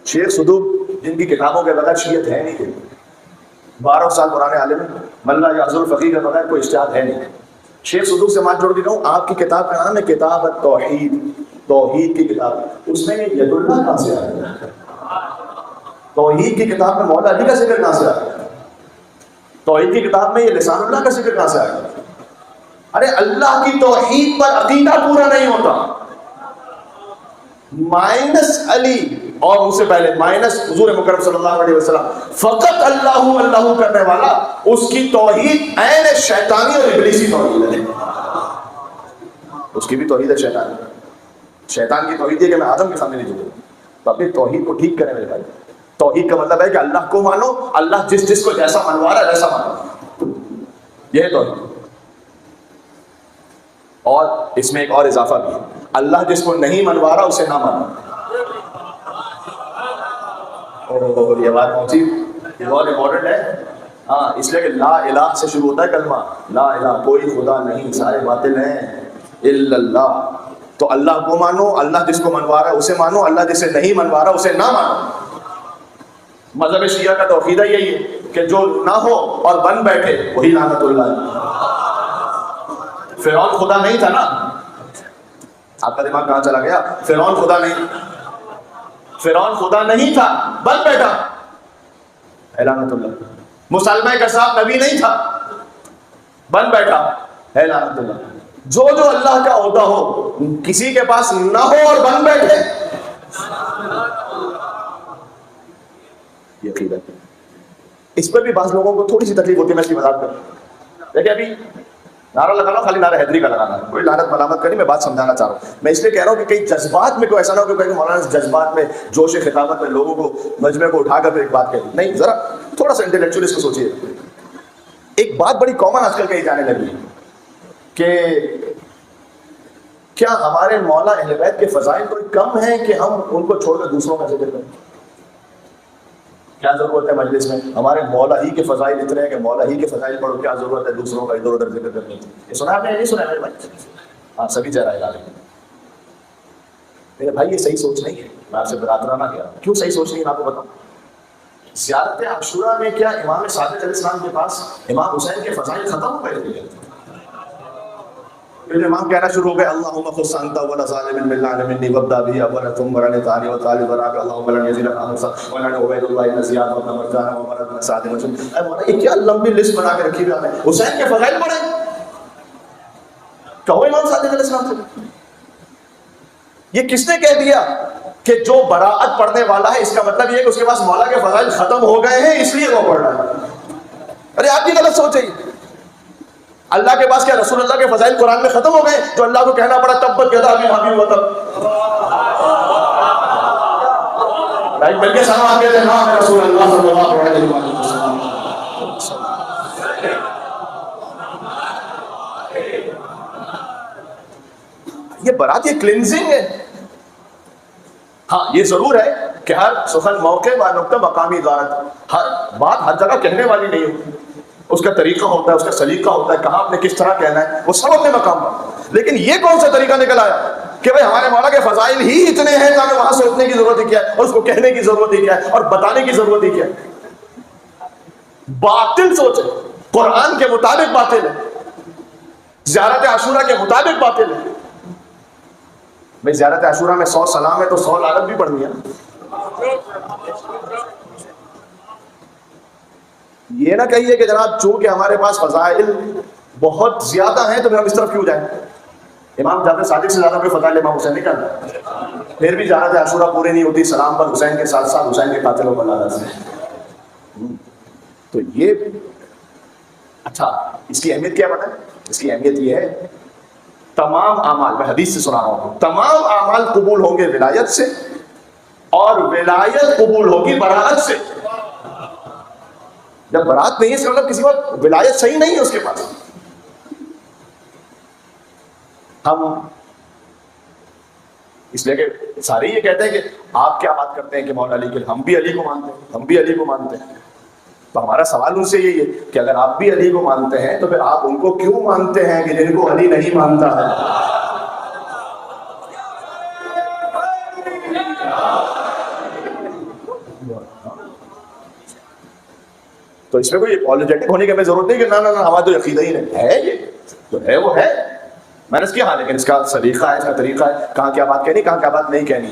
شیخ صدوق جن کی کتابوں کے بغیر شیعت ہے نہیں، 12 سال پرانے عالم ملا یا حضور فقیہ کے بغیر کوئی اجتہاد ہے نہیں۔ شیخ صدوق سے مان جوڑ کے کہوں آپ کی کتاب کا نام ہے کتاب التوحید، توحید کی کتاب، اس میں ید اللہ کہاں سے آ گیا؟ توحید کی کتاب میں مولا علی کا ذکر کہاں سے آ گیا؟ توحید کی کتاب میں یہ لسان اللہ کا ذکر کہاں سے آ گیا؟ ارے اللہ کی توحید پر عقیدہ پورا نہیں ہوتا، مائنس علی اور اس سے پہلے مائنس حضور مکرم صلی اللہ علیہ وسلم، فقط اللہ اللہ کرنے والا، اس کی توحید عین شیطانی اور ابلیسی توحید ہے۔ اس کی بھی توحید ہے شیطان، شیطان کی توحید ہے کہ میں آدم کے سامنے نہیں جھکوں، تو اپنی توحید کو ٹھیک کریں میرے بھائی۔ توحید کا مطلب ہے کہ اللہ کو مانو، اللہ جس جس کو جیسا منوا رہا ہے ویسا مانو، یہ ہے توحید۔ اور اس میں ایک اور اضافہ بھی ہے، اللہ جس کو نہیں منوا رہا اسے نہ مانو۔ یہ بات پہنچی، یہ بہت امپورٹنٹ ہے، ہاں، اس لیے کہ لا الہ سے شروع ہوتا ہے کلمہ، لا الہ کوئی خدا نہیں، سارے باطل ہیں، الا اللہ۔ تو اللہ کو مانو، اللہ جس کو منوا رہا ہے اسے مانو، اللہ جسے نہیں منوا رہا اسے نہ مانو۔ مذہب شیعہ کا تو عقیدہ یہی ہے کہ جو نہ ہو اور بن بیٹھے وہی لعنت اللہ ہے۔ فرعون خدا نہیں تھا نا، آپ کا دماغ کہاں چلا گیا؟ فرعون خدا نہیں، فرعون خدا نہیں تھا، بن بیٹھا، ہے لعنت اللہ۔ مسلمہ کذاب نبی نہیں تھا، بن بیٹھا، ہے لعنت اللہ۔ جو جو اللہ کا عہدہ ہو کسی کے پاس نہ ہو اور بن بیٹھے، یہ عقیدہ۔ اس پر بھی بعض لوگوں کو تھوڑی سی تکلیف ہوتی ہے، میں اس کی وضاحت کروں۔ دیکھیں ابھی نعرہ لگانا خالی نعرہ حیدری کا لگانا ہے، کوئی لعنت ملامت کرنی، میں بات سمجھانا چاہ رہا ہوں۔ میں اس لیے کہہ رہا ہوں کہ کئی جذبات میں کوئی ایسا نہ ہو کہ مولانا جذبات میں جوش خطابت میں لوگوں کو مجمع کو اٹھا کر پھر ایک بات کہہ دی، نہیں، ذرا تھوڑا سا انٹلیکچولی اس کو سوچیے۔ ایک بات بڑی کامن آج کل کہی جانے لگی کہ کیا ہمارے مولا اہل بیت کے فضائل کوئی کم ہیں کہ ہم ان کو چھوڑ کر دوسروں کا ذکر کریں؟ کیا ضرورت ہے مجلس میں ہمارے مولا ہی کے فضائل اتنے ہیں کہ مولا ہی کے فضائل پڑھو، کیا ضرورت ہے دوسروں کا ادھر ادھر ذکر کرنے کی؟ یہ سنا آپ نے؟ نہیں سنا میرے بھائی؟ ہاں، سبھی چہرہ ہلا رہے ہیں میرے بھائی، یہ صحیح سوچ نہیں ہے۔ میں آپ سے براترانہ کہہ رہا ہوں، کیوں صحیح سوچ نہیں ہے میں آپ کو بتاؤں۔ زیارت عاشوراء میں کیا امام صادق علیہ السلام کے پاس امام حسین کے فضائل ختم ہو گئے؟ پھر امام کہنا شروع ہو گئے اللہم خص انت ولا ظالم من العالمین وابدا به اولا ثم رن ثانی وثالث ورابع اللہم لن یزید خامسا ولن عبید اللہ بن زیاد بن مرجان ومرد بن سعد بن اے مولا، یہ کیا لمبی لسٹ بنا کے رکھی ہوئی ہے؟ حسین کے فضائل پڑھیں، کہو امام صادق علیہ السلام سے۔ یہ کس نے کہہ دیا کہ جو براءت پڑھنے والا ہے اس کا مطلب یہ ہے کہ اس کے پاس مولا کے فضائل ختم ہو گئے ہیں اس لیے وہ پڑھ رہا ہے؟ ارے آپ کی غلط سوچ ہے۔ اللہ کے پاس کیا رسول اللہ کے فضائل قرآن میں ختم ہو گئے جو اللہ کو کہنا پڑا تبت یدا ابی لہب وتب؟ بھائی بلکہ سلام کہتے ہیں نام رسول اللہ صلی اللہ علیہ وسلم۔ یہ برات، یہ کلینزنگ ہے۔ ہاں، یہ ضرور ہے کہ ہر سخن موقع و نقطہ مقامی عبارت، ہر بات ہر جگہ کہنے والی نہیں ہوتی، اس کا طریقہ ہوتا ہے، اس کا سلیقہ ہوتا ہے، کہاں آپ نے کس طرح کہنا ہے، وہ سب اپنے مقام پر۔ لیکن یہ کون سا طریقہ نکل آیا کہ بھائی ہمارے مولا کے فضائل ہی اتنے ہیں کہ ہمیں وہاں سوچنے کی ضرورت ہی کیا ہے، اور اس کو کہنے کی ضرورت ہی کیا ہے، اور بتانے کی ضرورت ہی کیا ہے؟ باطل سوچ ہے، قرآن کے مطابق باطل ہے، زیارت عاشوراء کے مطابق باطل ہے۔ بھائی زیارت عاشوراء میں 100 سلام ہے تو 100 لعنت بھی پڑھنی ہے۔ یہ نہ کہیے کہ جناب چونکہ ہمارے پاس فضائل بہت زیادہ ہیں تو پھر ہم اس طرف کیوں جائیں۔ امام جعفر صادق سے زیادہ کوئی فضائل امام حسین نہیں کرتا، پھر بھی زیارت عاشوراء پوری نہیں ہوتی سلام پر حسین کے ساتھ ساتھ حسین کے قاتلوں پر لعنت سے۔ تو یہ اچھا، اس کی اہمیت کیا پتہ ہے؟ اس کی اہمیت یہ ہے تمام اعمال، میں حدیث سے سنا رہا ہوں، تمام اعمال قبول ہوں گے ولایت سے، اور ولایت قبول ہوگی براءت سے۔ جب برات نہیں ہے اس کا مطلب کسی وقت ولایت صحیح نہیں ہے اس کے پاس۔ ہم اس لیے کہ سارے یہ کہتے ہیں کہ آپ کیا بات کرتے ہیں کہ مولا علی کے، ہم بھی علی کو مانتے ہیں، ہم بھی علی کو مانتے ہیں۔ تو ہمارا سوال ان سے یہی ہے کہ اگر آپ بھی علی کو مانتے ہیں تو پھر آپ ان کو کیوں مانتے ہیں کہ جن کو علی نہیں مانتا ہے؟ تو اس میں کوئی اپولوجیٹک ہونے کی ہمیں ضرورت نہیں کہ نا ہمارا تو عقیدہ ہی نہیں ہے، یہ جو ہے وہ ہے، میں نے اس کیا، لیکن اس کا سلیقہ ہے، اس کا طریقہ ہے، کہاں کیا بات کہنی، کہاں کیا بات نہیں کہنی.